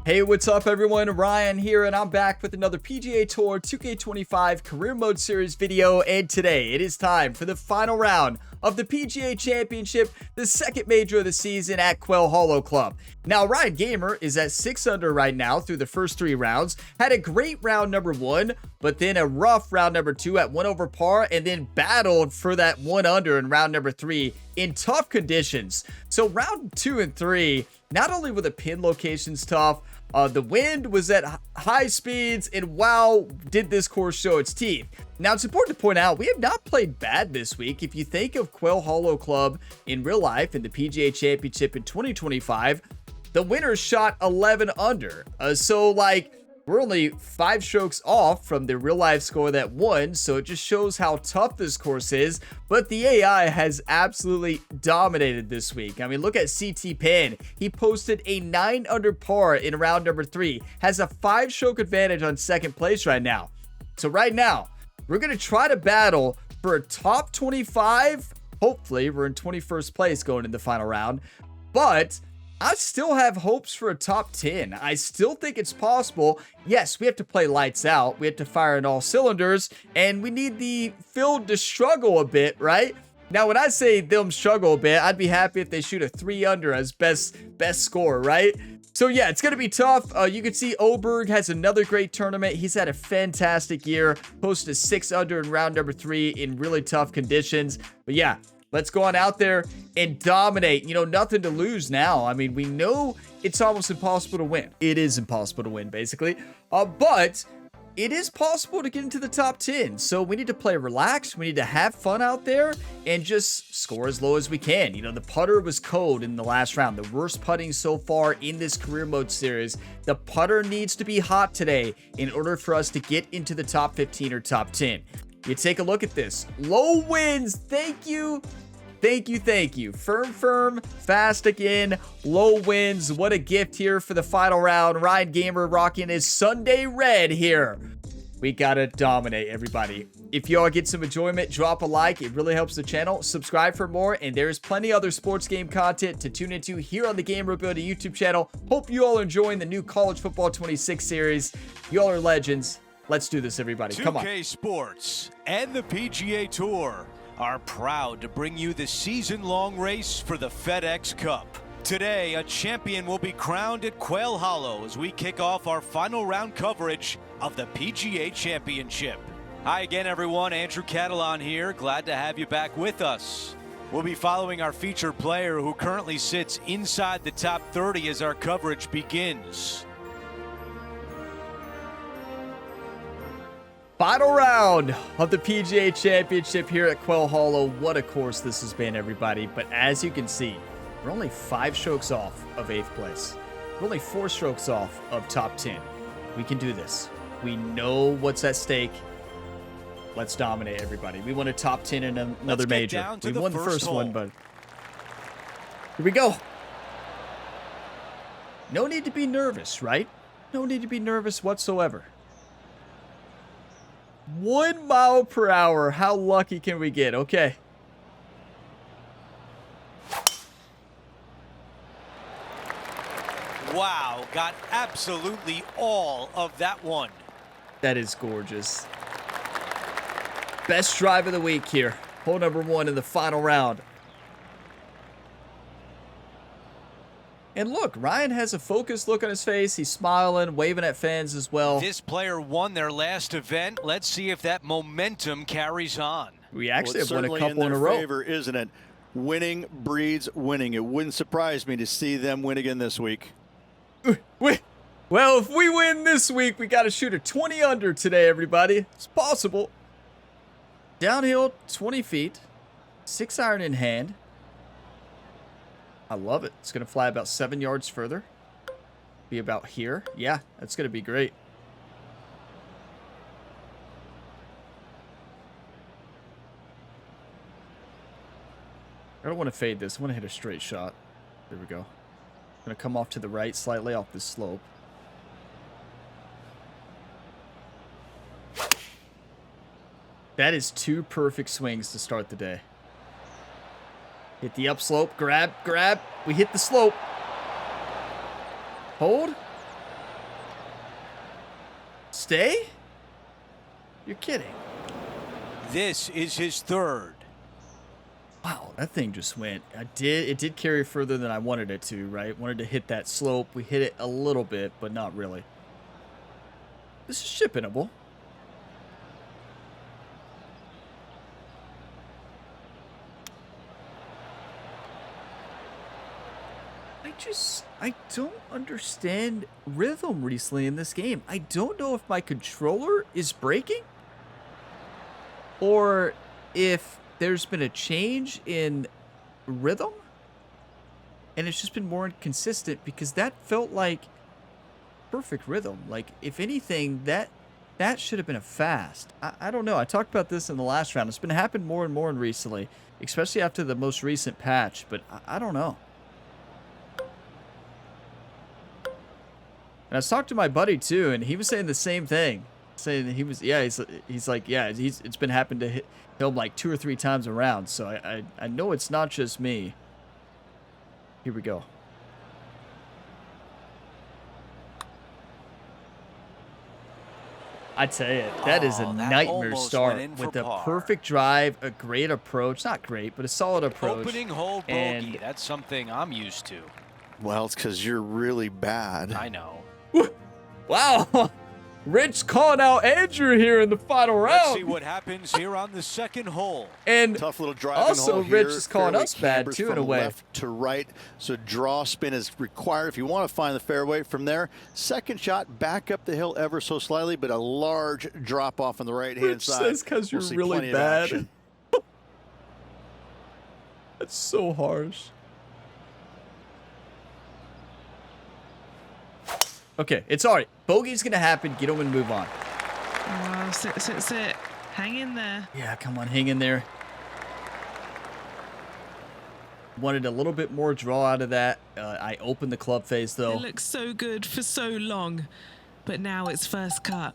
Hey, what's up everyone? Ryan here, and I'm back with another PGA Tour 2K25 Career Mode Series video, and today it is time for the final round of the PGA Championship, the second major of the season at Quail Hollow Club. Now, Ryan Gamer is at 6 under right now through the first 3 rounds, had a great round number 1, but then a rough round number 2 at 1 over par, and then battled for that 1 under in round number 3 in tough conditions. So round 2 and 3, not only were the pin locations tough, the wind was at high speeds, and wow, did this course show its teeth. Now, it's important to point out, we have not played bad this week. If you think of Quail Hollow Club in real life in the PGA Championship in 2025, the winners shot 11 under. So, we're only 5 strokes off from the real life score that won, so it just shows how tough this course is. But the AI has absolutely dominated this week. I mean, look at CT Pan. He posted a 9 under par in round number 3, has a 5-stroke advantage on second place right now. So right now, we're going to try to battle for a top 25. Hopefully, we're in 21st place going in the final round. But I still have hopes for a top 10. I still think it's possible. Yes, we have to play lights out. We have to fire in all cylinders, and we need the field to struggle a bit, right? Now, when I say them struggle a bit, I'd be happy if they shoot a 3 under as best score, right? So yeah, it's going to be tough. You can see Oberg has another great tournament. He's had a fantastic year. Posted a 6 under in round number 3 in really tough conditions. But yeah, let's go on out there and dominate. You know, nothing to lose now. I mean, we know it's almost impossible to win. It is impossible to win, basically. But it is possible to get into the top 10. So we need to play relaxed. We need to have fun out there and just score as low as we can. You know, the putter was cold in the last round. The worst putting so far in this career mode series. The putter needs to be hot today in order for us to get into the top 15 or top 10. You take a look at this. Low winds. Thank you. Thank you. Firm, fast again. Low winds. What a gift here for the final round. Ryan Gamer rocking his Sunday red here. We gotta dominate, everybody. If y'all get some enjoyment, drop a like. It really helps the channel. Subscribe for more, and there's plenty other sports game content to tune into here on the Gamer Ability YouTube channel. Hope you all are enjoying the new College Football 26 series. Y'all are legends. Let's do this, everybody. Come on. 2K Sports and the PGA Tour are proud to bring you the season-long race for the FedEx Cup. Today, a champion will be crowned at Quail Hollow as we kick off our final round coverage of the PGA Championship. Hi again, everyone. Andrew Catalan here. Glad to have you back with us. We'll be following our featured player who currently sits inside the top 30 as our coverage begins. Final round of the PGA Championship here at Quail Hollow. What a course this has been, everybody. But as you can see, we're only 5 strokes off of 8th place. We're only 4 strokes off of top 10. We can do this. We know what's at stake. Let's dominate, everybody. We want a top 10 in another major. We won the first one, but here we go. No need to be nervous, right? No need to be nervous whatsoever. 1 mile per hour. How lucky can we get? Okay. Wow, got absolutely all of that one. That is gorgeous. Best drive of the week here. Hole number 1 in the final round. And look, Ryan has a focused look on his face. He's smiling, waving at fans as well. This player won their last event. Let's see if that momentum carries on. We actually have won a couple in in a row. Favor, isn't it? Winning breeds winning. It wouldn't surprise me to see them win again this week. Well, if we win this week, we got to shoot a 20 under today, everybody. It's possible. Downhill 20 feet, 6 iron in hand. I love it. It's going to fly about 7 yards further. Be about here. Yeah, that's going to be great. I don't want to fade this. I want to hit a straight shot. There we go. Going to come off to the right slightly off this slope. That is 2 perfect swings to start the day. Hit the upslope, grab. We hit the slope. Hold. stay? You're kidding. This is his third. Wow, that thing just went. It did carry further than I wanted it to, right? Wanted to hit that slope. We hit it a little bit, but not really. This is shippingable. I don't understand rhythm recently in this game. I don't know if my controller is breaking or if there's been a change in rhythm and it's just been more inconsistent, because that felt like perfect rhythm. Like, if anything, that should have been a fast. I don't know. I talked about this in the last round. It's been happening more and more recently, especially after the most recent patch, but I don't know. And I was talking to my buddy too, and he was saying the same thing. Saying that he's like, it's been happening to him like 2 or 3 times around. So I know it's not just me. Here we go. I tell you, that is a nightmare start with a perfect drive, a great approach. Not great, but a solid approach. Opening hole bogey. That's something I'm used to. Well, it's because you're really bad. I know. Wow. Rich calling out Andrew here in the final round. Let's see what happens here on the second hole. And tough little driving also, hole here. Rich is calling us bad too, in a way. Left to right, so draw spin is required if you want to find the fairway. From there, second shot back up the hill ever so slightly, but a large drop off on the right-hand side. Rich says because you're really bad. That's so harsh. Okay, it's all right. Bogey's going to happen. Get him and move on. Wow, sit. Hang in there. Yeah, come on, hang in there. Wanted a little bit more draw out of that. I opened the club face, though. It looks so good for so long, but now it's first cut.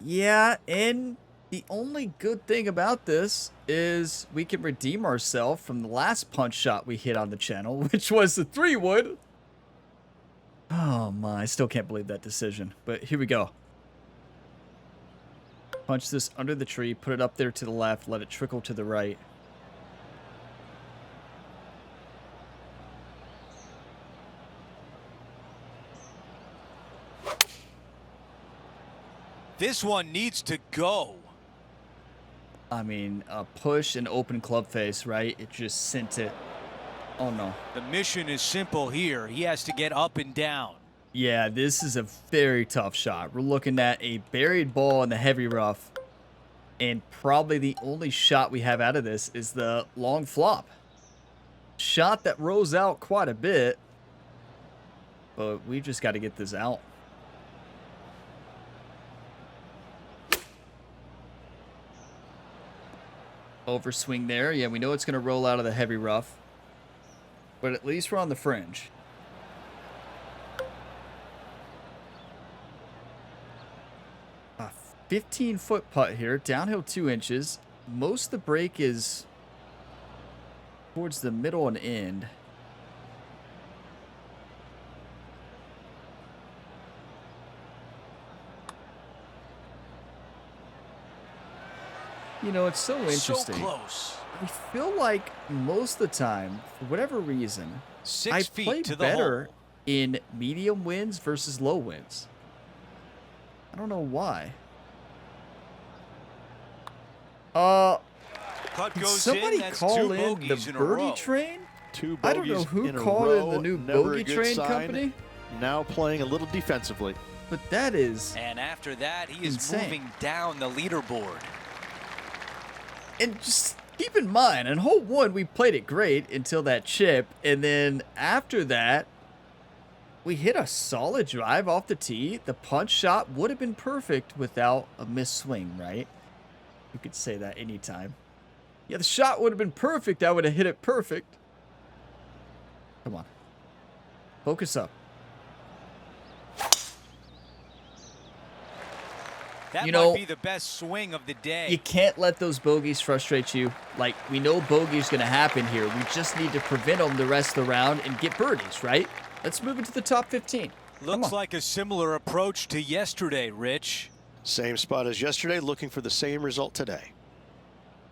Yeah, and the only good thing about this is we can redeem ourselves from the last punch shot we hit on the channel, which was the 3-wood. Oh my, I still can't believe that decision. But here we go. Punch this under the tree, put it up there to the left, let it trickle to the right. This one needs to go. I mean, a push and open club face, right? It just sent it. Oh, no. The mission is simple here. He has to get up and down. Yeah, this is a very tough shot. We're looking at a buried ball in the heavy rough. And probably the only shot we have out of this is the long flop. Shot that rolls out quite a bit. But we just got to get this out. Overswing there. Yeah, we know it's going to roll out of the heavy rough. But at least we're on the fringe. A 15-foot putt here, downhill 2 inches. Most of the break is towards the middle and end. You know, it's so interesting. So close. I feel like most of the time, for whatever reason, 6 I feet play to the better hole. in medium winds versus low winds. I don't know why. Putt Did goes somebody in. That's call 2 in the bogeys in a birdie row. train? 2 I don't know bogeys who in a called in row. the new Never a bogey good train sign. company. Now playing a little defensively. But that is And after that, he is insane. moving down the leaderboard. And just keep in mind, in hole 1, we played it great until that chip. And then after that, we hit a solid drive off the tee. The punch shot would have been perfect without a missed swing, right? You could say that anytime. Yeah, the shot would have been perfect. I would have hit it perfect. Come on. Focus up. That You might know, be the best swing of the day. You can't let those bogeys frustrate you. Like, we know bogey's going to happen here. We just need to prevent them the rest of the round and get birdies, right? Let's move into the top 15. Looks like a similar approach to yesterday, Rich. Same spot as yesterday, looking for the same result today.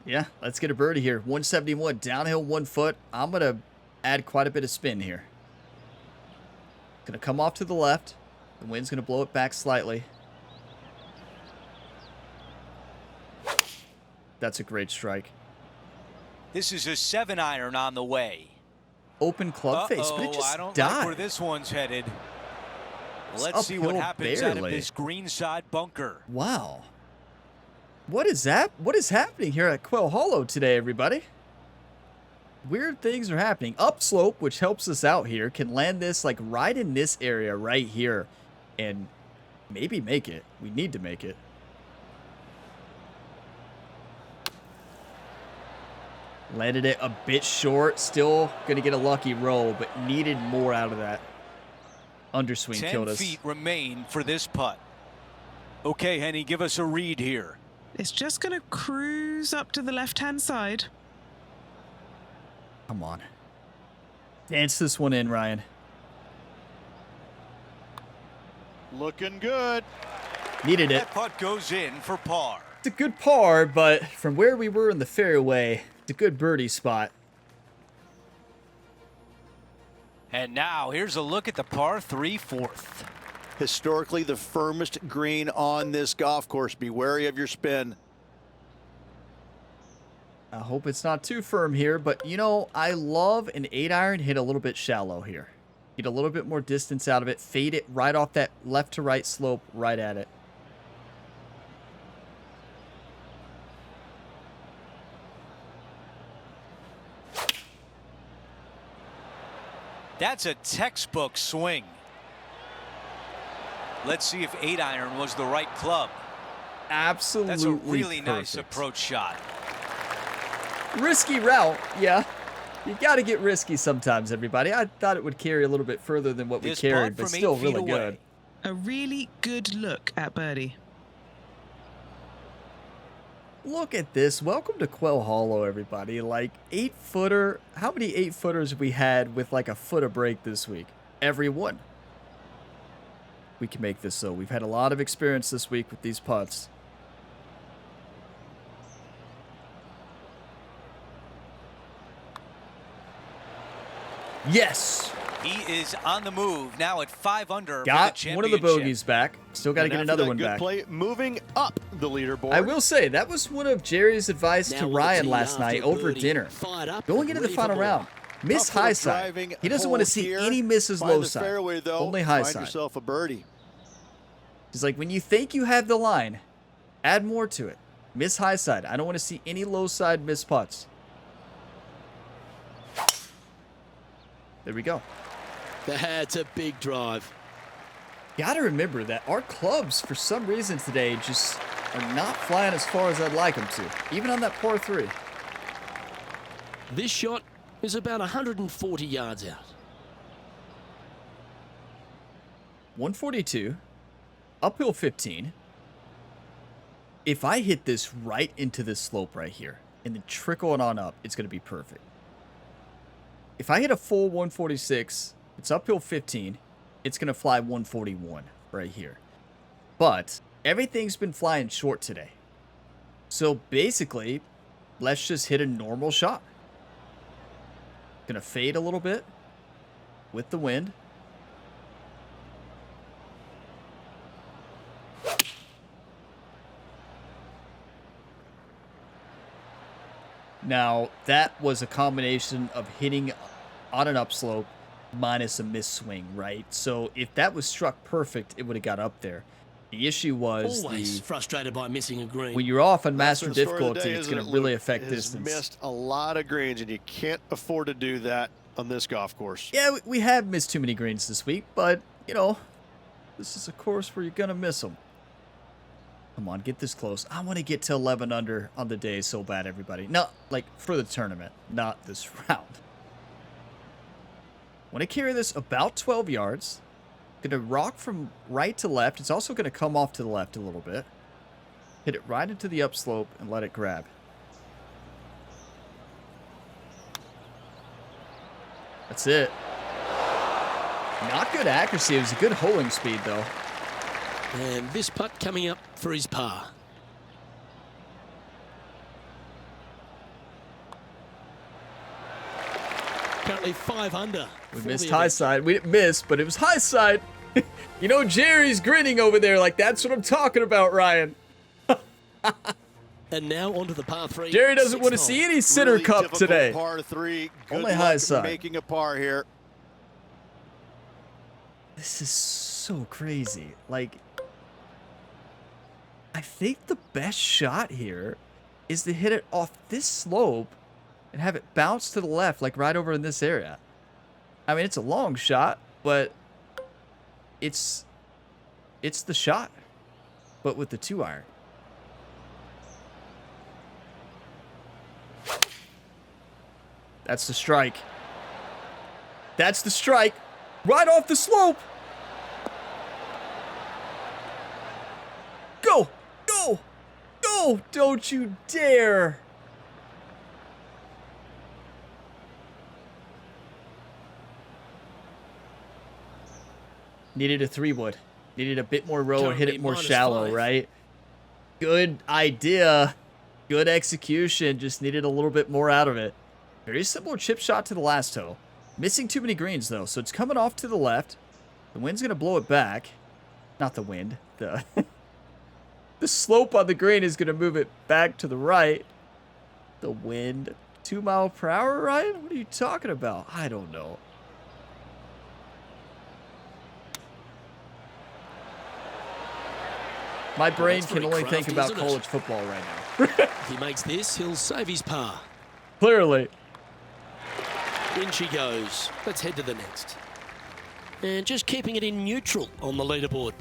Yeah, let's get a birdie here. 171, downhill 1 foot. I'm going to add quite a bit of spin here. Going to come off to the left. The wind's going to blow it back slightly. That's a great strike. This is a 7-iron on the way. Open club face, but it just I don't died. like where this one's headed. It's Let's see what uphill happens out of barely. this greenside bunker. Wow. What is that? What is happening here at Quail Hollow today, everybody? Weird things are happening. Upslope, which helps us out here, can land this like right in this area right here and maybe make it. We need to make it. Landed it a bit short. Still going to get a lucky roll, but needed more out of that. Underswing 10 killed us. feet remain for this putt. Okay, Henny, give us a read here. It's just going to cruise up to the left-hand side. Come on. Dance this one in, Ryan. Looking good. Needed it. That putt goes in for par. It's a good par, but from where we were in the fairway, it's a good birdie spot. And now here's a look at the par 3 fourth. Historically, the firmest green on this golf course. Be wary of your spin. I hope it's not too firm here, but you know, I love an 8-iron hit a little bit shallow here. Get a little bit more distance out of it. Fade it right off that left to right slope, right at it. That's a textbook swing. Let's see if 8-iron was the right club. Absolutely That's a really nice perfect. approach shot. Risky route, yeah. You got to get risky sometimes, everybody. I thought it would carry a little bit further than what we This carried, putt but from 8 still feet really away. good. A really good look at birdie. Look at this. Welcome to Quail Hollow, everybody. Like, 8-footer. How many 8-footers have we had with like a foot of break this week? Every one. We can make this so. We've had a lot of experience this week with these putts. Yes. He is on the move now at 5 under. Got for the one of the championship. bogeys back. Still got to And get after another that one good back. play, moving up the leaderboard. I will say, that was one of Jerry's advice to Ryan last night over dinner. Going into the final round. Miss Tough little high side. driving He doesn't want to hole see here. any misses Find low the side. fairway, though. Only high Find side. yourself a birdie. He's like, when you think you have the line, add more to it. Miss high side. I don't want to see any low side miss putts. There we go. That's a big drive. Got to remember that our clubs, for some reason today, just are not flying as far as I'd like them to. Even on that par 3. This shot is about 140 yards out. 142. Uphill 15. If I hit this right into this slope right here and then trickle it on up, it's going to be perfect. If I hit a full 146, it's uphill 15, it's going to fly 141 right here. But everything's been flying short today. So basically, let's just hit a normal shot. Going to fade a little bit with the wind. Now, that was a combination of hitting on an upslope minus a miss swing, right? So if that was struck perfect, it would have got up there. The issue was Always frustrated by missing a green. when you're off on master That's the story of the difficulty, day, it's isn't going to it, really Luke? affect Has distance. missed a lot of greens, and you can't afford to do that on this golf course. Yeah, we have missed too many greens this week, but, you know, this is a course where you're going to miss them. Come on, get this close. I want to get to 11 under on the day so bad, everybody. No, like, for the tournament, not this round. Want to carry this about 12 yards. Going to rock from right to left. It's also going to come off to the left a little bit. Hit it right into the upslope and let it grab. That's it. Not good accuracy. It was a good holding speed, though. And this putt coming up for his par. Currently 5 under. We for missed the high event. side. We didn't miss, but it was high side. You know, Jerry's grinning over there like that's what I'm talking about, Ryan. And now onto the par 3. Jerry doesn't sixth want to hole. see any center Really cup difficult today. Par 3. Good Only luck high side. making a par here. This is so crazy. Like, I think the best shot here is to hit it off this slope and have it bounce to the left, like right over in this area. I mean, it's a long shot, but it's the shot, but with the 2-iron. That's the strike. That's the strike. Right off the slope. Go! Go! Go! Don't you dare! Needed a 3-wood. Needed a bit more row and hit it more Currently shallow, -5. right? Good idea. Good execution. Just needed a little bit more out of it. Very similar chip shot to the last toe. Missing too many greens, though, so it's coming off to the left. The wind's going to blow it back. Not the wind. The slope on the green is going to move it back to the right. The wind. 2 mile per hour, Ryan? What are you talking about? I don't know. My brain that's can very only think crafty, about isn't it? college football right now. If he makes this, he'll save his par. Clearly. In she goes. Let's head to the next. And just keeping it in neutral on the leaderboard.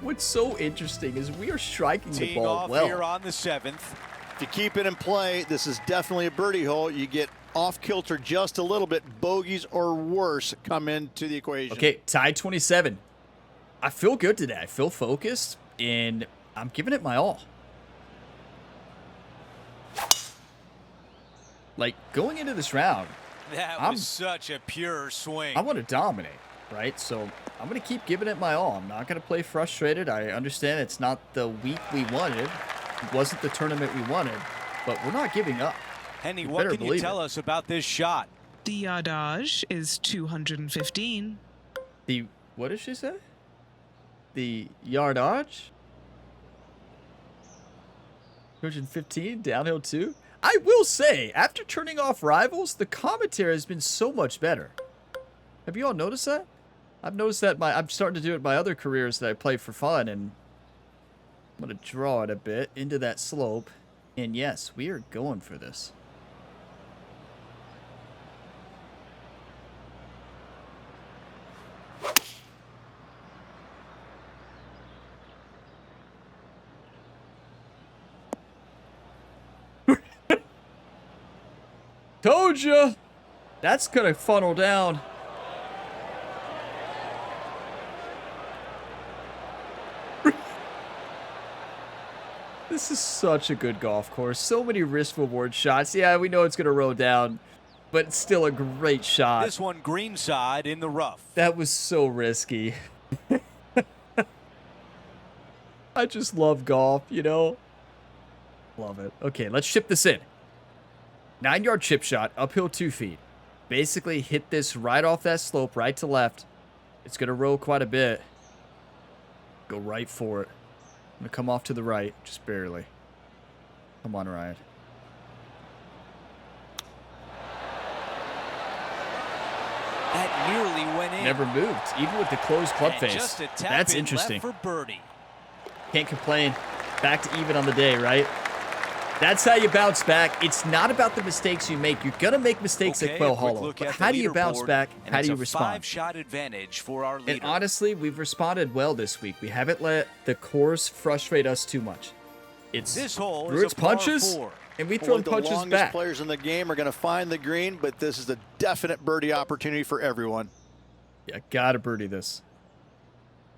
What's so interesting is we are striking the Teeing ball off well. here on the 7th. If you keep it in play, this is definitely a birdie hole. You get off kilter just a little bit. Bogeys or worse come into the equation. Okay, tied 27. I feel good today. I feel focused, and I'm giving it my all. Like, going into this round, That I'm- was such a pure swing. I want to dominate, right? So I'm going to keep giving it my all. I'm not going to play frustrated. I understand it's not the week we wanted. It wasn't the tournament we wanted, but we're not giving up. Henny, You what better can you believe tell it. us about this shot? The yardage is 215. The, what did she say? The yardage? 215, downhill 2. I will say, after turning off Rivals, the commentary has been so much better. Have you all noticed that? I've noticed that I'm starting to do it in my other careers that I play for fun, and I'm going to draw it a bit into that slope. And yes, we are going for this. Told ya! That's gonna funnel down. This is such a good golf course. So many risk reward shots. Yeah, we know it's gonna roll down, but it's still a great shot. This one greenside in the rough. That was so risky. I just love golf, you know? Love it. Okay, let's chip this in. 9-yard chip shot, uphill 2 feet. Basically hit this right off that slope, right to left. It's going to roll quite a bit. Go right for it. I'm going to come off to the right, just barely. Come on, Ryan. That nearly went in. Never moved, even with the closed club And face. just a tap That's in interesting. left for birdie. Can't complain. Back to even on the day, right? That's how you bounce back. It's not about the mistakes you make. You're going to make mistakes Okay, at Quail a quick Hollow. look But at the how do you bounce leaderboard, back? and How it's do you a respond? 5-shot advantage for our leader. And honestly, we've responded well this week. We haven't let the course frustrate us too much. It's This hole threw is its a par punches, 4. and we Boy, throw the punches longest back. players in the game are going to find the green, but this is a definite birdie opportunity for everyone. Yeah, gotta birdie this.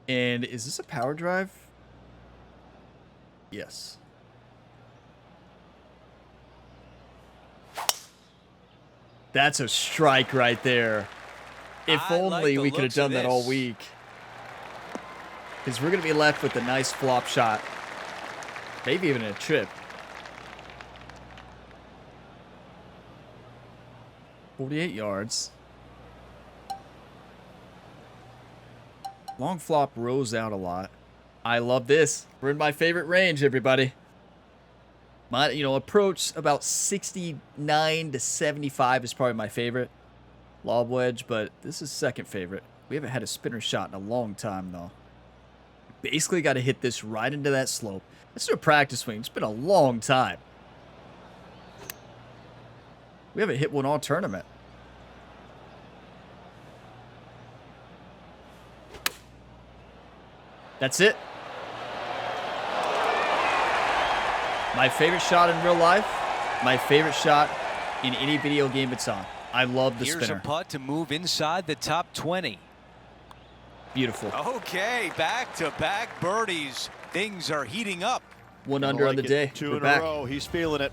And is this a power drive? Yes. That's a strike right there. If I only like the we could have looks of done that all this. week. Because we're going to be left with a nice flop shot. Maybe even a chip. 48 yards. Long flop rose out a lot. I love this. We're in my favorite range, everybody. My, approach about 69 to 75 is probably my favorite. Lob wedge, but this is second favorite. We haven't had a spinner shot in a long time, though. Basically got to hit this right into that slope. Let's do a practice swing. It's been a long time. We haven't hit one all tournament. That's it. My favorite shot in real life. My favorite shot in any video game it's on. I love the spinner. Here's a putt to move inside the top 20. Beautiful. Okay, back-to-back birdies. Things are heating up. One under on the day. Two in a row. He's feeling it.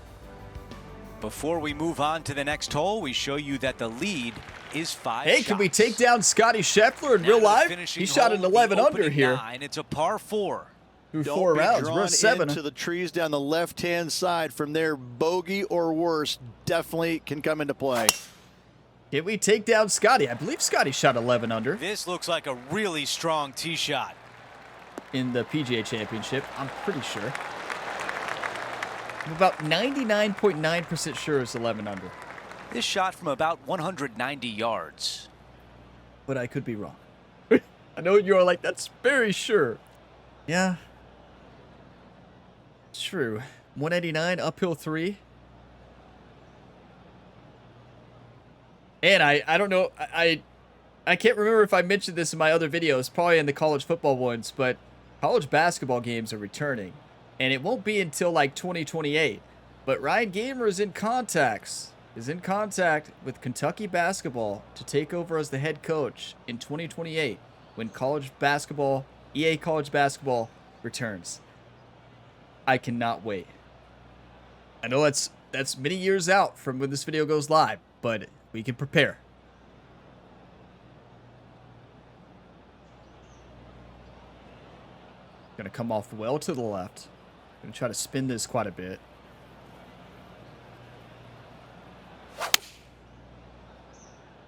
Before we move on to the next hole, we show you that the lead is 5 Hey, shots. can we take down Scotty Scheffler in Now real to the life? finishing He shot an hole, 11 the under opening here. 9. It's a par 4. Through Don't 4 be rounds. drawn We're at 7. into the trees down the left-hand side. From there, bogey or worse definitely can come into play. Can we take down Scotty? I believe Scotty shot 11 under This looks like a really strong tee shot. in the PGA Championship. I'm pretty sure. I'm about 99.9% sure it's 11 under. This shot from about 190 yards. But I could be wrong. I know you're like, that's very sure. Yeah. It's true. 189, uphill 3. And I don't know, I can't remember if I mentioned this in my other videos, probably in the college football ones, but college basketball games are returning. And it won't be until like 2028. But Ryan Gamer is in contact with Kentucky basketball to take over as the head coach in 2028 when college basketball, EA college basketball returns. I cannot wait. I know that's many years out from when this video goes live, but we can prepare. Gonna come off well to the left. Gonna try to spin this quite a bit.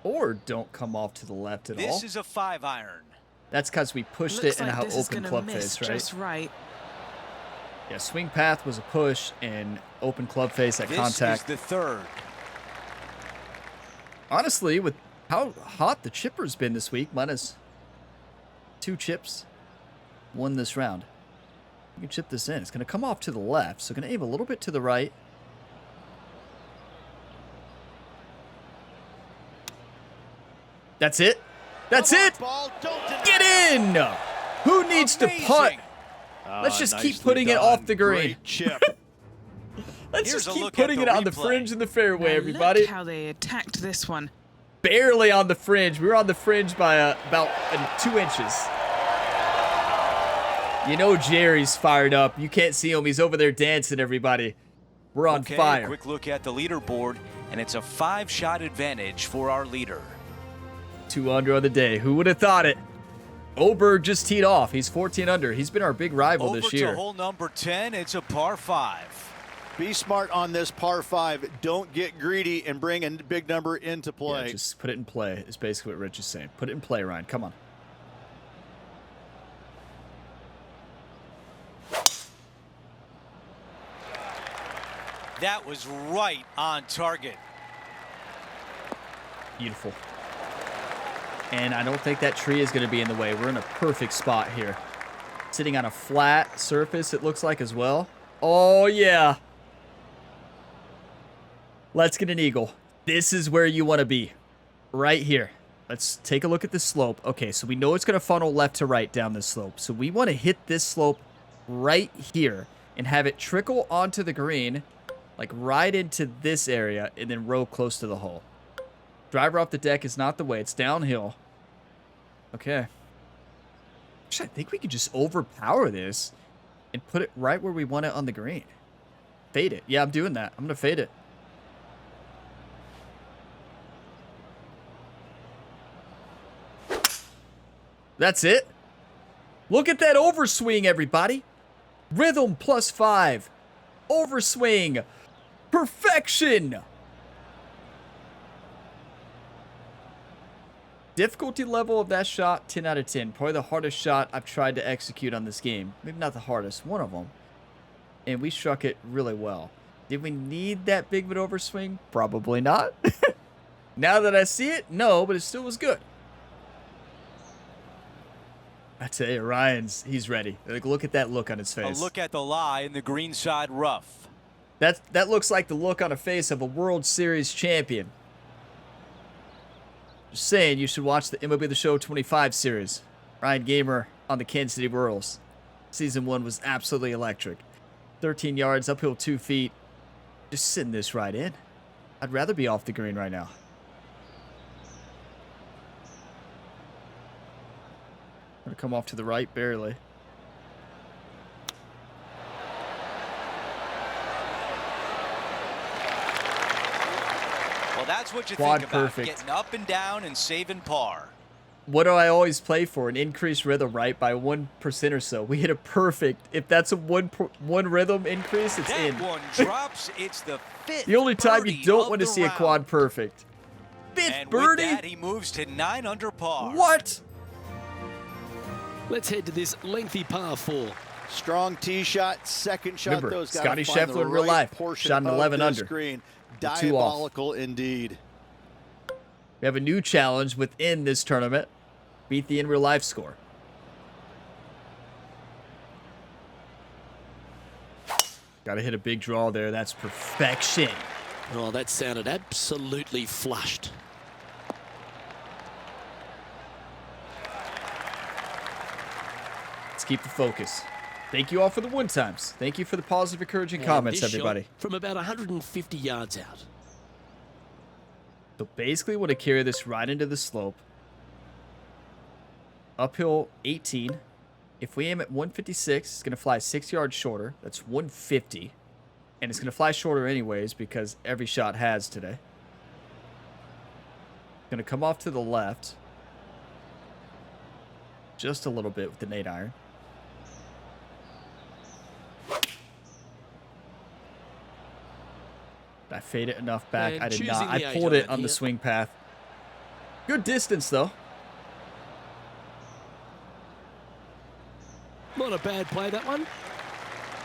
Or don't come off to the left at all. This is a 5-iron. That's because we pushed Looks it in like how this is open gonna club miss face, right? just right. Yeah, swing path was a push and open club face at contact. This is the third. Honestly, with how hot the chipper's been this week, minus 2 chips, won this round. You can chip this in. It's going to come off to the left, so going to aim a little bit to the right. That's it. That's it. Ball, don't deny. Get in. Who needs to putt? Let's just keep putting it off the green. Great chip. Let's Here's just a keep look at putting the it on the replay. fringe and the fairway, Now everybody. Look how they attacked this one. Barely on the fringe. We were on the fringe by about 2 inches. You know Jerry's fired up. You can't see him. He's over there dancing, everybody. We're on Okay, fire. quick look at the leaderboard, and it's a 5-shot advantage for our leader. 2 under on the day. Who would have thought it? Oberg just teed off. He's 14 under. He's been our big rival Over this to year. hole number 10. It's a par 5. Be smart on this par 5. Don't get greedy and bring a big number into play. Yeah, just put it in play is basically what Rich is saying. Put it in play, Ryan. Come on. That was right on target. Beautiful. And I don't think that tree is going to be in the way. We're in a perfect spot here. Sitting on a flat surface, it looks like, as well. Oh, yeah. Let's get an eagle. This is where you want to be. Right here. Let's take a look at the slope. Okay, so we know it's going to funnel left to right down this slope. So we want to hit this slope right here and have it trickle onto the green, like right into this area, and then row close to the hole. Driver off the deck is not the way. It's downhill. Okay. Actually, I think we could just overpower this and put it right where we want it on the green. Fade it. Yeah, I'm doing that. I'm going to fade it. That's it. Look at that overswing, everybody. Rhythm +5. Overswing. Perfection. Difficulty level of that shot, 10 out of 10. Probably the hardest shot I've tried to execute on this game. Maybe not the hardest, one of them. And we struck it really well. Did we need that big of an overswing? Probably not. Now that I see it, no, but it still was good. I tell you, he's ready. Like, look at that look on his face. A look at the lie in the greenside rough. That looks like the look on the face of a World Series champion. Just saying, you should watch the MLB The Show 25 series. Ryan Gamer on the Kansas City Royals. Season 1 was absolutely electric. 13 yards, uphill 2 feet. Just sitting this right in. I'd rather be off the green right now. Gonna come off to the right, barely. Well, that's what you Quad think about, perfect. getting up and down and saving par. What do I always play for? An increased rhythm, right? By 1% or so. We hit a perfect. If that's a one rhythm increase, it's in. That one drops. It's the fifth. The only time you birdie don't of want to the see a round. quad perfect. Fifth And birdie? with that, he moves to 9 under par. What? Let's head to this lengthy par 4. Strong tee shot, second shot. Remember, Those Scotty gotta find Scheffler the in real right life portion shot an of 11 this under. Green. With 2 off. Diabolical indeed. We have a new challenge within this tournament. Beat the in real life score. Got to hit a big draw there. That's perfection. Oh, that sounded absolutely flushed. Let's keep the focus. Thank you all for the one times. Thank you for the positive, encouraging And comments, this shot everybody. from about 150 yards out. So basically, want to carry this right into the slope. Uphill 18. If we aim at 156, it's going to fly 6 yards shorter. That's 150. And it's going to fly shorter anyways because every shot has today. Going to come off to the left. Just a little bit with the 8-iron. I fade it enough back. And I did choosing not. I the pulled it 8-iron on the here. swing path. Good distance, though. Not a bad play, that one.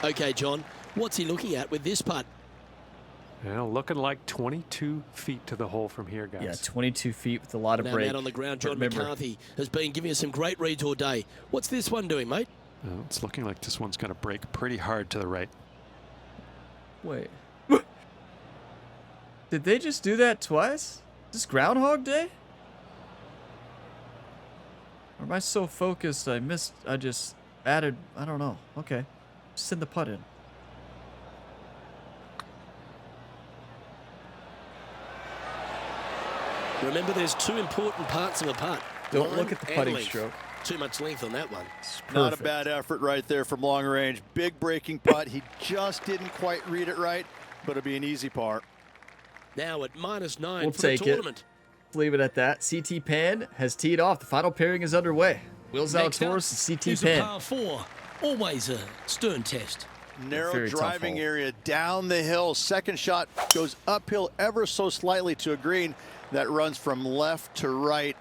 Okay, John, what's he looking at with this putt? Well, looking like 22 feet to the hole from here, guys. Yeah, 22 feet with a lot of Now, break. man on the ground, John Remember, McCarthy has been giving us some great reads all day. What's this one doing, mate? Well, it's looking like this one's going to break pretty hard to the right. Wait. Did they just do that twice? Is this Groundhog Day? Or am I so focused I just added, I don't know. Okay. Just send the putt in. Remember, there's 2 important parts of a putt. Don't Line look at the and putting length. stroke. Too much length on that one. Not a Perfect. bad effort right there from long range. Big breaking putt. He just didn't quite read it right, but it'll be an easy par. Now at -9 We'll for the take it. tournament. Leave it at that. CT Pan has teed off. The final pairing is underway. Will Next up Zalatoris and CT is a Pan. par 4. Always a stern test. Narrow Very tough driving hole. area down the hill. Second shot goes uphill ever so slightly to a green that runs from left to right.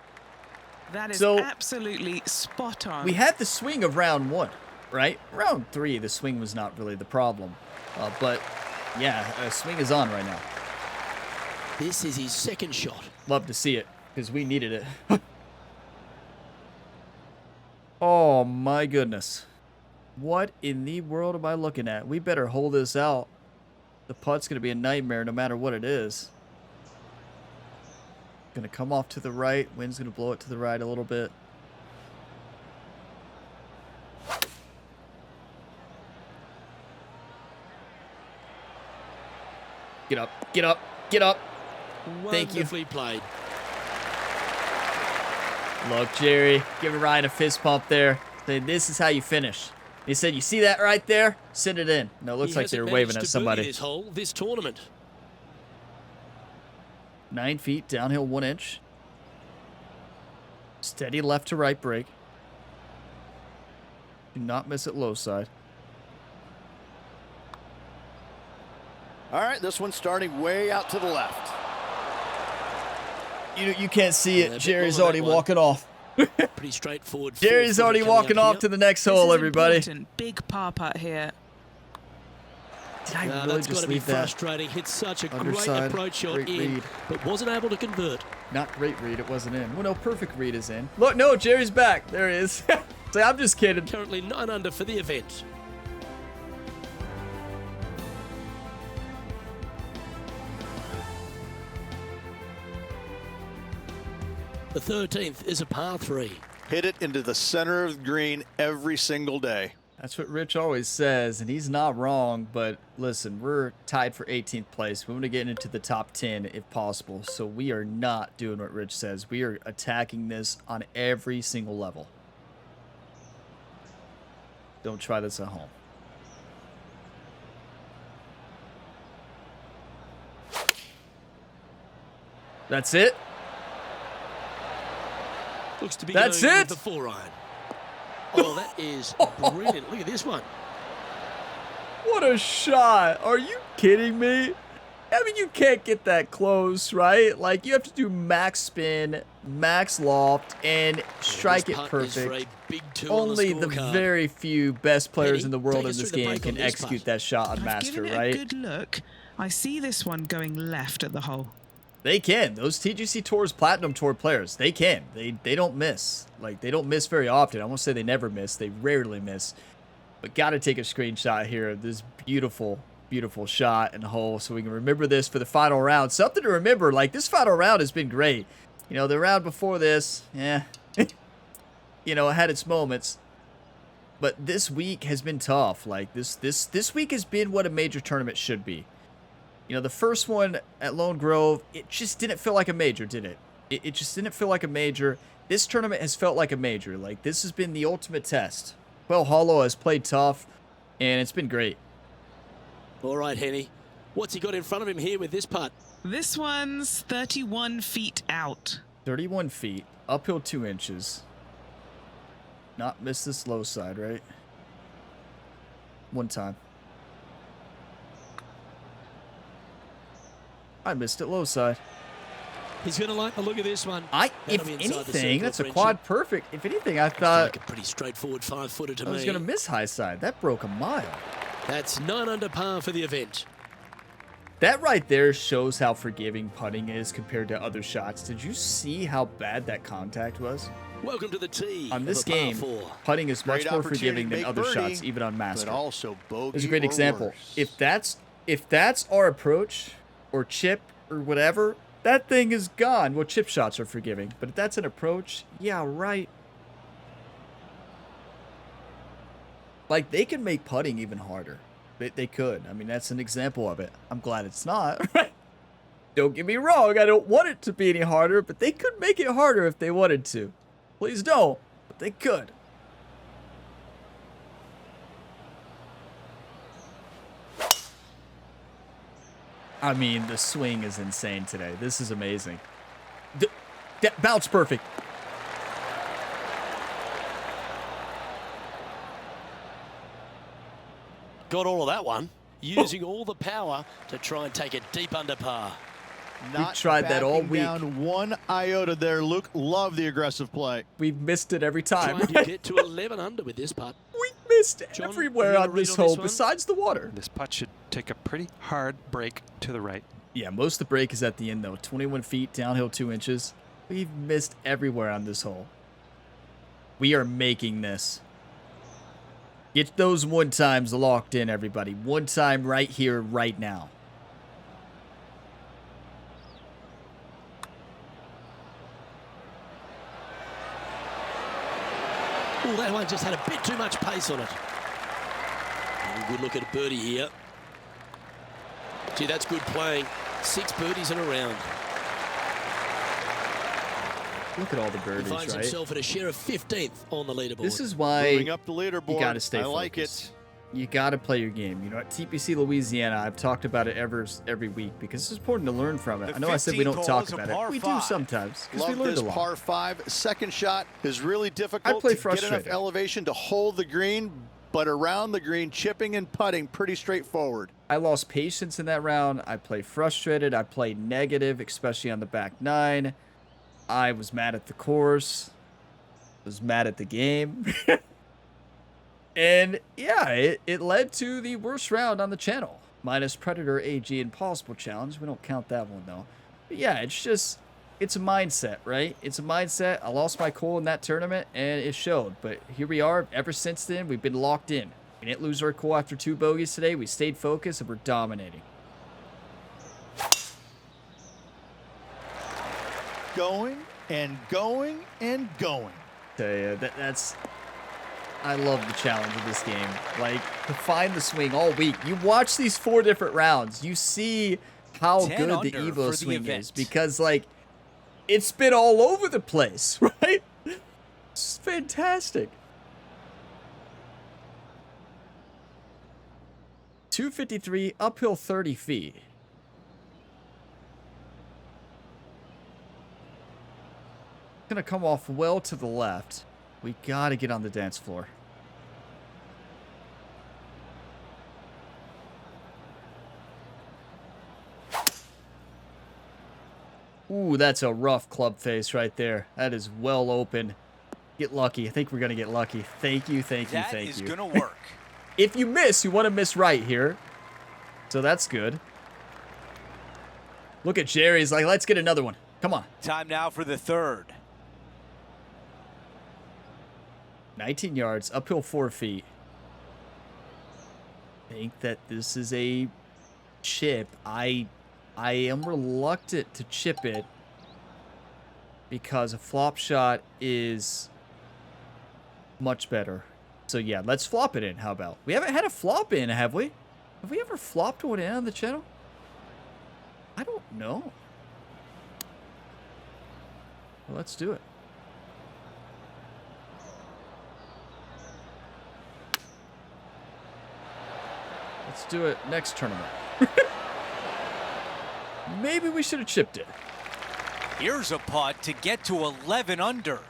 That is So, absolutely spot on. We had the swing of round 1, right? Round 3, the swing was not really the problem. But, yeah, swing is on right now. This is his second shot. Love to see it, because we needed it. Oh, my goodness. What in the world am I looking at? We better hold this out. The putt's going to be a nightmare no matter what it is. Going to come off to the right. Wind's going to blow it to the right a little bit. Get up, get up, get up. Thank you. Wonderfully played. Look, Jerry, giving Ryan a fist pump there. Saying, this is how you finish. He said, you see that right there? Send it in. No, it looks He like they hasn't were waving managed at to somebody. bogey this hole, this tournament. 9 feet, downhill 1 inch. Steady left to right break. Do not miss it low side. All right, this one's starting way out to the left. You can't see it. Yeah, Jerry's already walking off. Pretty straightforward. Jerry's already walking off to the next This hole, is everybody. important. Big par putt here. Did I really that's got just to be leave that? frustrating. Hit such a Underside, great approach shot great in, read. but wasn't able to convert. Not great read. It wasn't in. Well, no, perfect read is in. Look, no, Jerry's back. There he is. So I'm just kidding. Currently 9 under for the event. The 13th is a par 3. Hit it into the center of the green every single day. That's what Rich always says, and he's not wrong. But listen, we're tied for 18th place. We want to get into the top 10 if possible. So we are not doing what Rich says. We are attacking this on every single level. Don't try this at home. That's it. Looks to be That's going it? with the 4 iron. Oh, that is brilliant. Look at this one. What a shot. Are you kidding me? I mean, you can't get that close, right? Like, you have to do max spin, max loft, and strike This it putt is for perfect. a big 2 on Only the scorecard. very few best players Penny, in the world take in us this through the game break can on this execute putt. that shot on I've master, given it right? a good look. I see this one going left at the hole. They can. Those TGC Tours Platinum Tour players, they can. They don't miss. Like, they don't miss very often. I won't say they never miss. They rarely miss. But got to take a screenshot here of this beautiful, beautiful shot and hole so we can remember this for the final round. Something to remember. Like, this final round has been great. You know, the round before this, yeah, you know, it had its moments. But this week has been tough. Like, this week has been what a major tournament should be. You know, the first one at Lone Grove, it just didn't feel like a major, did it? It just didn't feel like a major. This tournament has felt like a major. Like, this has been the ultimate test. Quail Hollow has played tough, and it's been great. All right, Henny. What's he got in front of him here with this putt? This one's 31 feet out. 31 feet, uphill 2 inches. Not miss this low side, right? One time. I missed it low side. He's going to like the look of this one. If That'll be inside the anything, circle, that's a Frenchie. quad perfect. If anything, I Looks thought like a pretty straightforward 5-footer to I was me. going to miss high side. That broke a mile. That's 9 under par for the event. That right there shows how forgiving putting is compared to other shots. Did you see how bad that contact was? Welcome to the tee. On this of a par game, 4. putting is much Great more opportunity forgiving to than make other birdie, shots, even on Master. But also bogey It's a great or example. worse. If that's our approach, or chip, or whatever, that thing is gone. Well, chip shots are forgiving, but if that's an approach, yeah, right. Like, they can make putting even harder. They could. I mean, that's an example of it. I'm glad it's not. Don't get me wrong. I don't want it to be any harder, but they could make it harder if they wanted to. Please don't, but they could. I mean, the swing is insane today. This is amazing. Bounce perfect. Got all of that one. Using all the power to try and take it deep under par. Not tried that all backing week. down one iota there, Luke. Love the aggressive play. We've missed it every time. Trying to get to 11 under with this putt. We missed John, everywhere you got a on read this on hole this one? besides the water. This putt should take a pretty hard break to the right. Yeah, most of the break is at the end, though. 21 feet, downhill 2 inches. We've missed everywhere on this hole. We are making this. Get those one times locked in, everybody. One time right here, right now. Oh, that one just had a bit too much pace on it. Good look at a birdie here. Gee, that's good playing. 6 birdies in a round. Look at all the He birdies, finds right? himself at a share of 15th on the leaderboard. This is why Moving up the leaderboard. you got to stay I like focused. it. You got to play your game. You know, at TPC Louisiana, I've talked about it every week because it's important to learn from it. I know I said we don't talk about it. We do sometimes because we learned a lot. Par 5. Second shot is really difficult I play to get frustrated. enough elevation to hold the green, but around the green, chipping and putting, pretty straightforward. I lost patience in that round. I play frustrated. I play negative, especially on the back 9. I was mad at the course. Was mad at the game. And yeah, it led to the worst round on the channel. Minus Predator AG Impossible Challenge. We don't count that one though. But yeah, it's a mindset, right? It's a mindset. I lost my cool in that tournament and it showed. But here we are. Ever since then, we've been locked in. We didn't lose our cool after 2 bogeys today. We stayed focused and we're dominating. Going and going and going. Tell you, that's... I love the challenge of this game. Like, to find the swing all week. You watch these 4 different rounds. You see how good the Evo swing is. Because, like, it's been all over the place, right? It's fantastic. 253, uphill 30 feet. Gonna come off well to the left. We gotta get on the dance floor. Ooh, that's a rough club face right there. That is well open. Get lucky. I think we're gonna get lucky. Thank you, thank you, thank you. That is gonna work. If you miss, you want to miss right here. So that's good. Look at Jerry's like, let's get another one. Come on. Time now for the 3rd. 19 yards, uphill 4 feet. I think that this is a chip. I am reluctant to chip it because a flop shot is much better. So yeah, let's flop it in. How about? We haven't had a flop in, have we? Have we ever flopped one in on the channel? I don't know. Well, let's do it. Let's do it next tournament. Maybe we should have chipped it. Here's a putt to get to 11 under.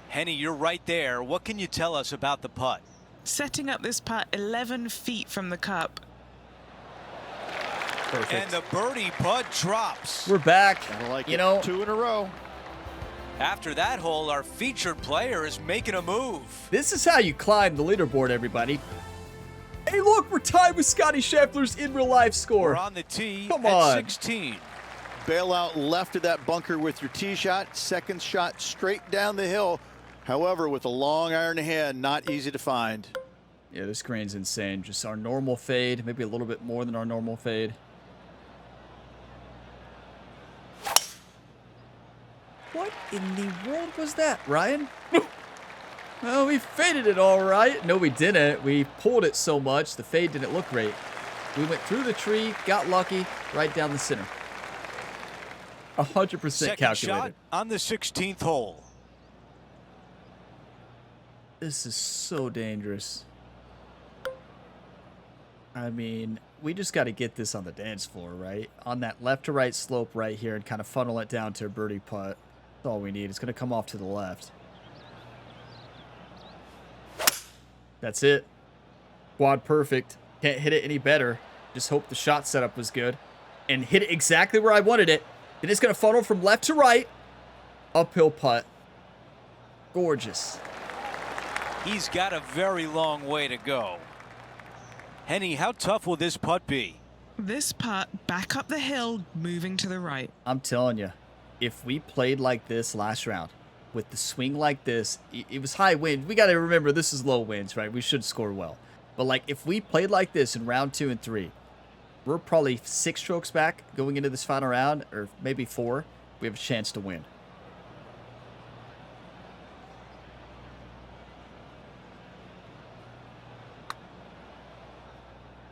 Henny, you're right there. What can you tell us about the putt? Setting up this putt 11 feet from the cup. Perfect. And the birdie putt drops. We're back. Like you know, 2 in a row. After that hole, our featured player is making a move. this is how you climb the leaderboard, everybody. Hey, look, we're tied with Scotty Scheffler's in real life score. We're on the tee Come at on. 16. Bail out left of that bunker with your tee shot. Second shot straight down the hill. However, with a long iron hand, not easy to find. Yeah, this green's insane. Just our normal fade, maybe a little bit more than our normal fade. What in the world was that, Ryan? Well, we faded it all right. No, we didn't. We pulled it so much, the fade didn't look great. We went through the tree, got lucky, right down the center. 100% Second calculated. shot on the 16th hole. This is so dangerous. I mean, we just got to get this on the dance floor, right? On that left to right slope right here and kind of funnel it down to a birdie putt. That's all we need. It's going to come off to the left. That's it. Quad perfect. Can't hit it any better. Just hope the shot setup was good. And hit it exactly where I wanted it. Then it's going to funnel from left to right. Uphill putt. Gorgeous. He's got a very long way to go. Henny, how tough will this putt be? This putt back up the hill, moving to the right. I'm telling you, if we played like this last round, with the swing like this, it was high wind. We got to remember this is low winds, right? We should score well. But like if we played like this in round 2 and 3, we're probably 6 strokes back going into this final round, or maybe 4. We have a chance to win.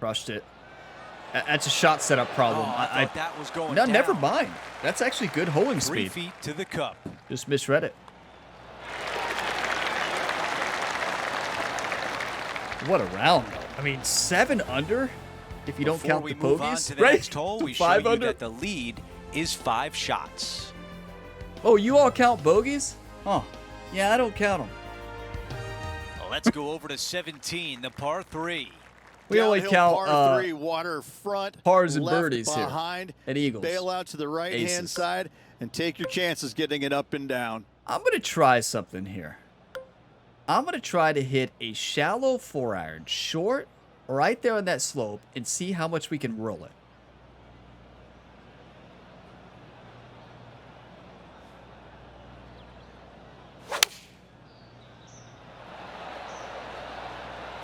Crushed it. That's a shot setup problem. Oh, I thought that was going No, down. never mind. That's actually good holding 3 speed. feet to the cup. Just misread it. What a round, though. I mean, 7 under, if you don't Before count we the move on bogeys, to the right? next hole, we show 5 you under. that the lead is 5 shots. Oh, you all count bogeys? Huh. Yeah, I don't count them. Let's go over to 17, the par 3. We only Downhill count par 3, water front, pars and left birdies here, behind, and eagles. Bail out to the right-hand Aces. side and take your chances getting it up and down. I'm going to try something here. I'm going to try to hit a shallow 4-iron, short, right there on that slope, and see how much we can roll it.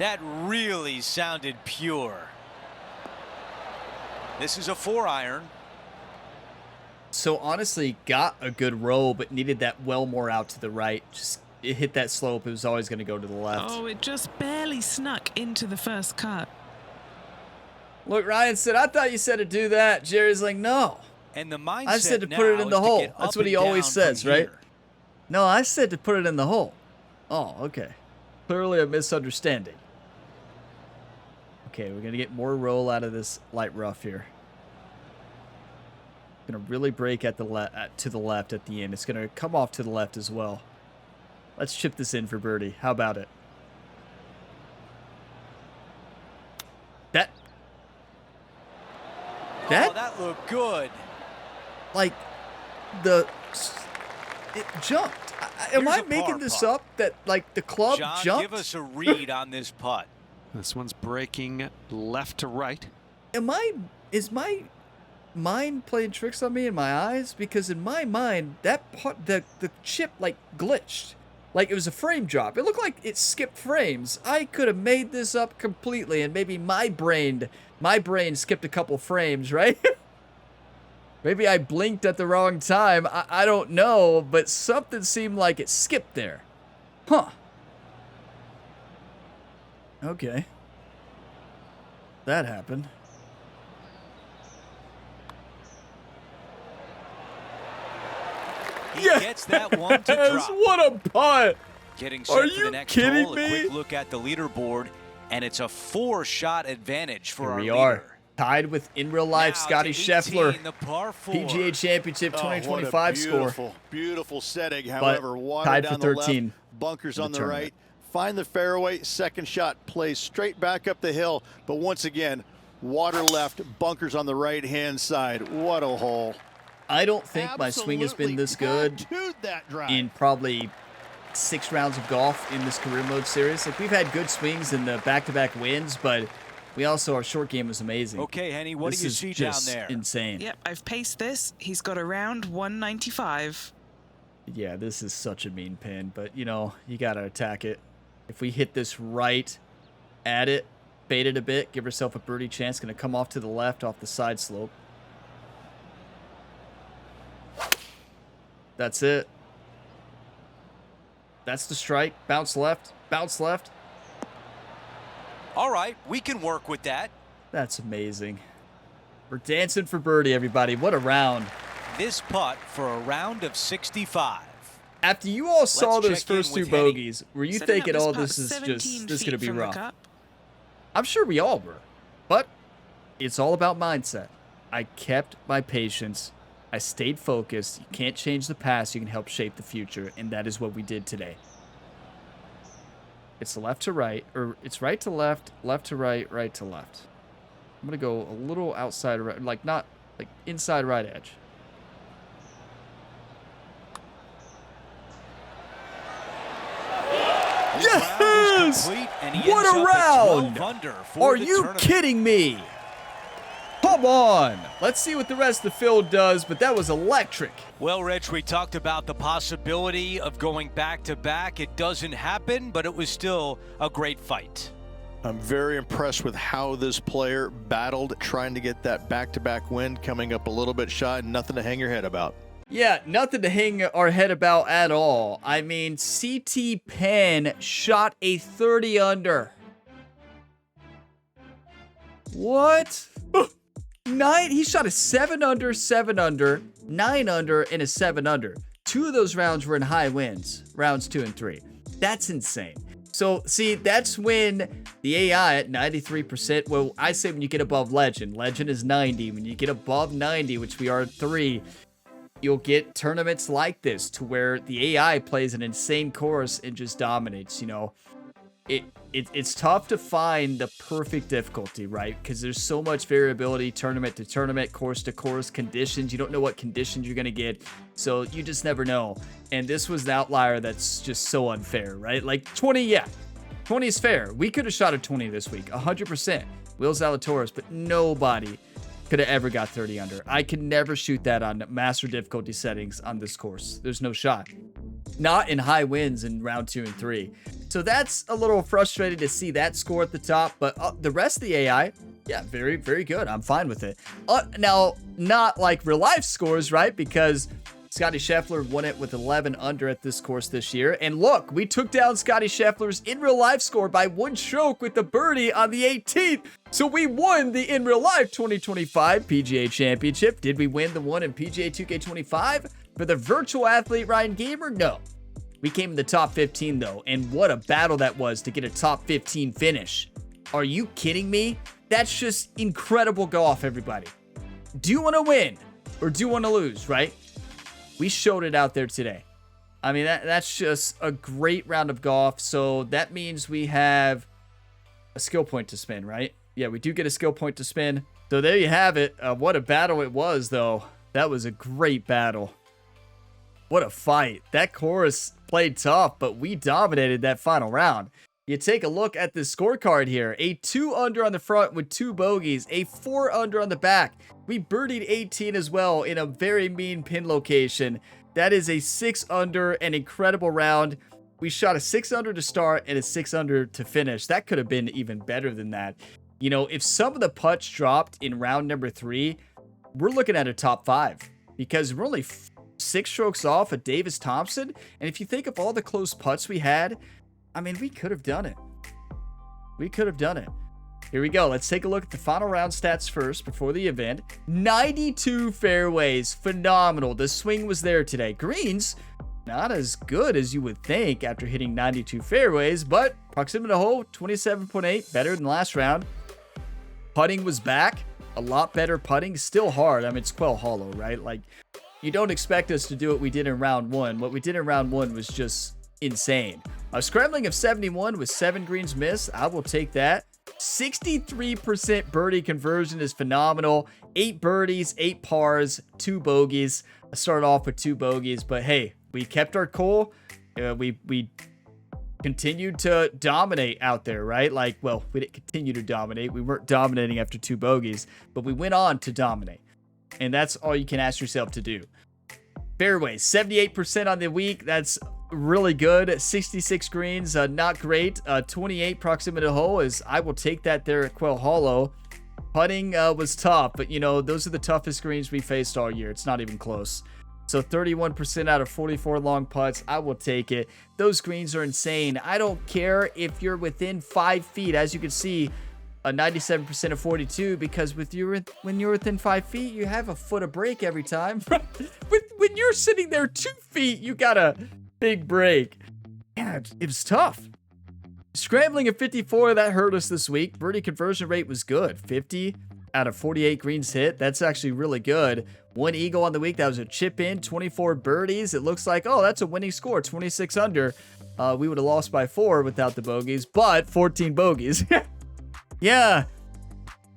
That really sounded pure. This is a 4-iron. So honestly, got a good roll, but needed that well more out to the right. Just it hit that slope. It was always going to go to the left. Oh, it just barely snuck into the first cut. Look, Ryan said, I thought you said to do that. Jerry's like, no. And the mindset I said to now put it in the is to hole. get up That's what he and always down says, from right? here. No, I said to put it in the hole. Oh, okay. Clearly a misunderstanding. Okay, we're going to get more roll out of this light rough here. Going to really break at the to the left at the end. It's going to come off to the left as well. Let's chip this in for birdie. How about it? Oh, that looked good. Like, it jumped. Am Here's I a making par this putt. up? That, like, the club John, jumped? give us a read on this putt. This one's breaking left to right. Is my mind playing tricks on me in my eyes? Because in my mind, that part, the chip, like, glitched. Like, it was a frame drop. It looked like it skipped frames. I could have made this up completely, and maybe my brain skipped a couple frames, right? Maybe I blinked at the wrong time. I don't know, but something seemed like it skipped there. Huh. Okay. That happened. He gets that one to drop. What a putt! Getting Are set for you the next kidding hole, me? a quick look at the leaderboard, and it's a 4-shot advantage for Here our we leader. are. Tied with, in real life, Now Scotty to 18, Scheffler. the par 4. PGA Championship Oh, what a 2025 score. beautiful, beautiful setting. However, water tied down for 13 the left, bunkers in the on the tournament. right. Find the fairway, second shot plays straight back up the hill. But once again, water left, bunkers on the right-hand side. What a hole. I don't think my swing has been this good Tattooed that drive. in probably 6 rounds of golf in this career mode series. Like, we've had good swings in the back-to-back wins, but we also, our short game was amazing. Okay, Henny, what This do you is see down just there? insane. Yep, I've paced this. He's got around 195. Yeah, this is such a mean pin, but, you know, you got to attack it. If we hit this right at it, bait it a bit, give herself a birdie chance. Going to come off to the left off the side slope. That's it. That's the strike. Bounce left. Bounce left. All right, we can work with that. That's amazing. We're dancing for birdie, everybody. What a round. This putt for a round of 65. After you all saw Let's those check in first 2 with Henny. bogeys, were you Setting up thinking, oh, putt this is 17 just, this is feet going to be from the rough? cup. I'm sure we all were. But it's all about mindset. I kept my patience. I stayed focused. You can't change the past. You can help shape the future. And that is what we did today. It's left to right, or it's right to left, left to right, right to left. I'm going to go a little outside right, like not, like inside right edge. Yes! Complete, and he What ends a up at 12 round! under for Are the you tournament. kidding me? Come on. Let's see what the rest of the field does, but that was electric. Well, Rich, we talked about the possibility of going back-to-back. It doesn't happen, but it was still a great fight. I'm very impressed with how this player battled, trying to get that back-to-back win, coming up a little bit shy, nothing to hang your head about. Yeah, nothing to hang our head about at all. I mean, CT Penn shot a 30 under. What? He shot a 7 under, 7 under, 9 under, and a 7 under. 2 of those rounds were in high winds, rounds 2 and 3. That's insane. So, see, that's when the AI at 93%, well, I say when you get above Legend. Legend is 90. When you get above 90, which we are at 3, you'll get tournaments like this to where the AI plays an insane course and just dominates, you know. It's tough to find the perfect difficulty, right? Because there's so much variability, tournament to tournament, course to course, conditions. You don't know what conditions you're going to get, so you just never know. And this was an outlier that's just so unfair, right? Like 20, yeah. 20 is fair. We could have shot a 20 this week, 100%. Will Zalatoris, but nobody could have ever got 30 under. I can never shoot that on master difficulty settings on this course. There's no shot. Not in high wins in round 2 and 3. So that's a little frustrating to see that score at the top, but the rest of the AI, yeah, very, very good. I'm fine with it. Now, not like real life scores, right? Because Scotty Scheffler won it with 11 under at this course this year. And look, we took down Scotty Scheffler's in real life score by 1 stroke with the birdie on the 18th. So we won the in real life 2025 PGA Championship. Did we win the one in PGA 2K25? For the virtual athlete Ryan Gamer? No. We came in the top 15 though, and what a battle that was to get a top 15 finish. Are you kidding me? That's just incredible golf, everybody. Do you want to win or do you want to lose, right? We showed it out there today. I mean, that's just a great round of golf. So that means we have a skill point to spin, right? Yeah, we do get a skill point to spin. So there you have it. What a battle it was, though. That was a great battle. What a fight. That course played tough, but we dominated that final round. You take a look at the scorecard here. A 2 under on the front with 2 bogeys. A 4 under on the back. We birdied 18 as well in a very mean pin location. That is a 6 under, an incredible round. We shot a 6 under to start and a 6 under to finish. That could have been even better than that. You know, if some of the putts dropped in round number 3, we're looking at a top 5 because we're only 6 strokes off of Davis Thompson. And if you think of all the close putts we had, I mean, we could have done it. We could have done it. Here we go. Let's take a look at the final round stats first before the event. 92 fairways. Phenomenal. The swing was there today. Greens, not as good as you would think after hitting 92 fairways, but proximity to hole, 27.8, better than last round. Putting was back. A lot better putting. Still hard. I mean, it's Quail Hollow, right? Like, you don't expect us to do what we did in round 1. What we did in round 1 was just insane. A scrambling of 71 with 7 greens missed. I will take that. 63% birdie conversion is phenomenal. 8 birdies, 8 pars, 2 bogeys. I started off with 2 bogeys, but hey, we kept our cool. We continued to dominate out there, right? Like, well, we didn't continue to dominate. We weren't dominating after 2 bogeys, but we went on to dominate. And that's all you can ask yourself to do. Fairways, 78% on the week. That's really good. 66 greens, not great. 28 proximity to hole is, I will take that there at Quail Hollow. Putting was tough, but you know, those are the toughest greens we faced all year. It's not even close. So 31% out of 44 long putts, I will take it. Those greens are insane. I don't care if you're within 5 feet, as you can see, a 97% of 42, because when you're within 5 feet, you have a foot of break every time. When you're sitting there 2 feet, you got a big break. Yeah, it was tough. Scrambling at 54, that hurt us this week. Birdie conversion rate was good. 50 out of 48 greens hit. That's actually really good. 1 eagle on the week. That was a chip in. 24 birdies. It looks like, oh, that's a winning score. 26 under. We would have lost by 4 without the bogeys, but 14 bogeys. Yeah,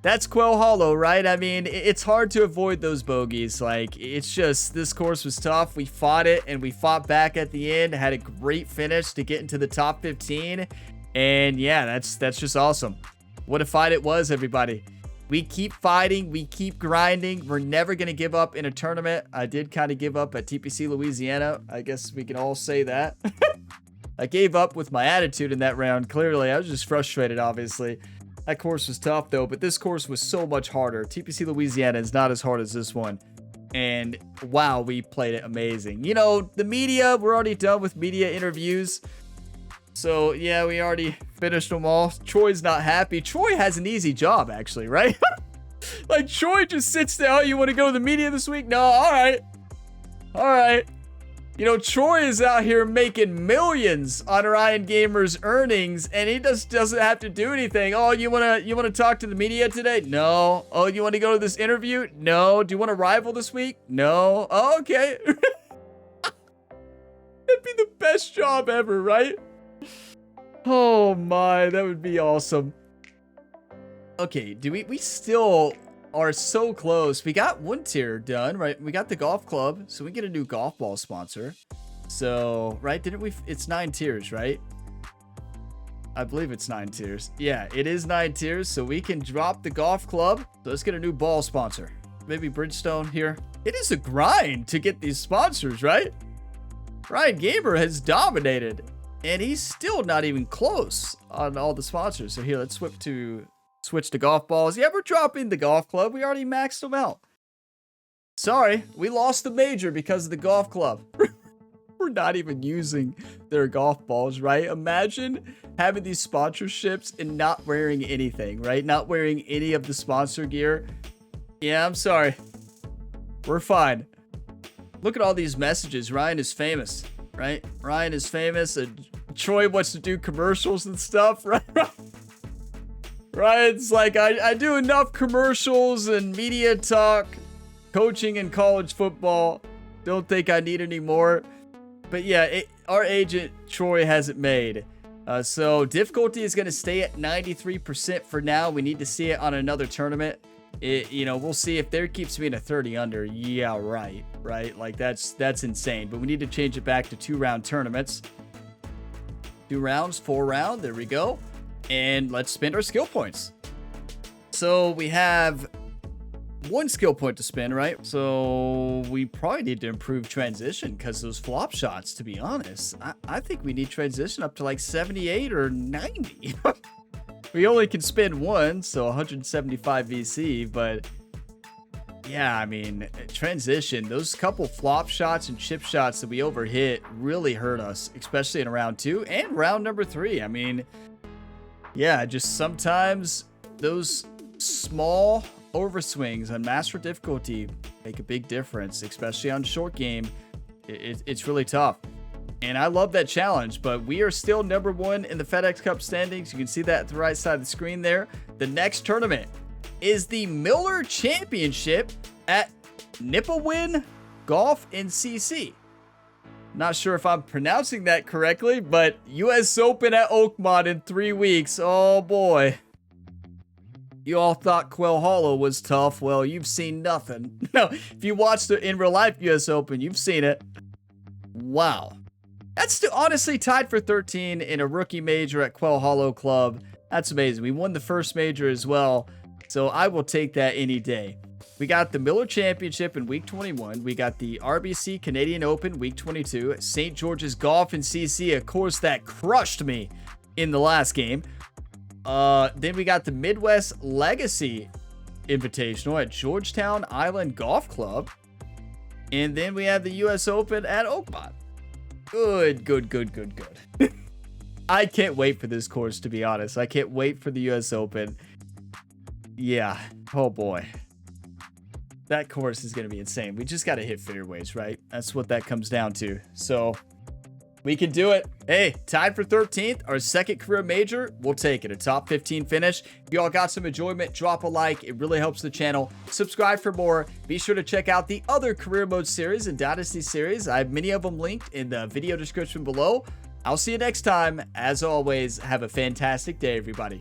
that's Quail Hollow, right? I mean, it's hard to avoid those bogeys. Like, it's just, this course was tough. We fought it, and we fought back at the end. Had a great finish to get into the top 15. And yeah, that's just awesome. What a fight it was, everybody. We keep fighting. We keep grinding. We're never going to give up in a tournament. I did kind of give up at TPC Louisiana. I guess we can all say that. I gave up with my attitude in that round. Clearly, I was just frustrated, obviously. That course was tough, though, but this course was so much harder. TPC Louisiana is not as hard as this one. And, wow, we played it amazing. You know, the media, we're already done with media interviews. So, yeah, we already finished them all. Troy's not happy. Troy has an easy job, actually, right? Like, Troy just sits there, oh, you want to go to the media this week? No, all right. All right. You know, Troy is out here making millions on Ryan Gamer's earnings, and he just doesn't have to do anything. Oh, you wanna talk to the media today? No. Oh, you want to go to this interview? No. Do you want to rival this week? No. Oh, okay. It'd be the best job ever, right? Oh my, that would be awesome. Okay, we still are so close. We got one tier done, right? We got the golf club, so we get a new golf ball sponsor. So, right, didn't we? It's 9 tiers, right? I believe it's 9 tiers. Yeah, it is 9 tiers, so we can drop the golf club. So let's get a new ball sponsor. Maybe Bridgestone here. It is a grind to get these sponsors, right? Ryan Gamer has dominated, and he's still not even close on all the sponsors. So here, let's switch to golf balls. Yeah, we're dropping the golf club. We already maxed them out. Sorry, we lost the major because of the golf club. We're not even using their golf balls, right? Imagine having these sponsorships and not wearing anything, right? Not wearing any of the sponsor gear. Yeah, I'm sorry. We're fine. Look at all these messages. Ryan is famous, right? Ryan is famous. And Troy wants to do commercials and stuff, right? Ryan's like, I do enough commercials and media talk, coaching in college football. Don't think I need any more. But yeah, our agent, Troy, has it made. So difficulty is going to stay at 93% for now. We need to see it on another tournament. We'll see if there keeps being a 30 under. Yeah, right. Like that's insane. But we need to change it back to 2-round tournaments. 2 rounds, 4 round. There we go. And let's spend our skill points. So we have 1 skill point to spend, right? So we probably need to improve transition because those flop shots, to be honest, I think we need transition up to like 78 or 90. We only can spend 1, so 175 VC, but yeah, I mean, transition, those couple flop shots and chip shots that we overhit really hurt us, especially in round 2 and round number 3. I mean, yeah, just sometimes those small overswings on master difficulty make a big difference, especially on short game. It's really tough. And I love that challenge, but we are still number 1 in the FedEx Cup standings. You can see that at the right side of the screen there. The next tournament is the Miller Championship at Nipawin Golf in CC. Not sure if I'm pronouncing that correctly, but US Open at Oakmont in 3 weeks. Oh boy. You all thought Quail Hollow was tough. Well, you've seen nothing. No, if you watched the in real life US Open, you've seen it. Wow. That's still honestly tied for 13 in a rookie major at Quail Hollow Club. That's amazing. We won the first major as well, so I will take that any day. We got the Miller Championship in week 21. We got the RBC Canadian Open week 22. St. George's Golf in CC, of course, that crushed me in the last game. Then we got the Midwest Legacy Invitational at Georgetown Island Golf Club. And then we have the US Open at Oakmont. Good. I can't wait for this course, to be honest. I can't wait for the US Open. Yeah. Oh boy. That course is going to be insane. We just got to hit fairways, right? That's what that comes down to. So we can do it. Hey, tied for 13th, our second career major. We'll take it. A top 15 finish. If y'all got some enjoyment, drop a like. It really helps the channel. Subscribe for more. Be sure to check out the other career mode series and Dynasty series. I have many of them linked in the video description below. I'll see you next time. As always, have a fantastic day, everybody.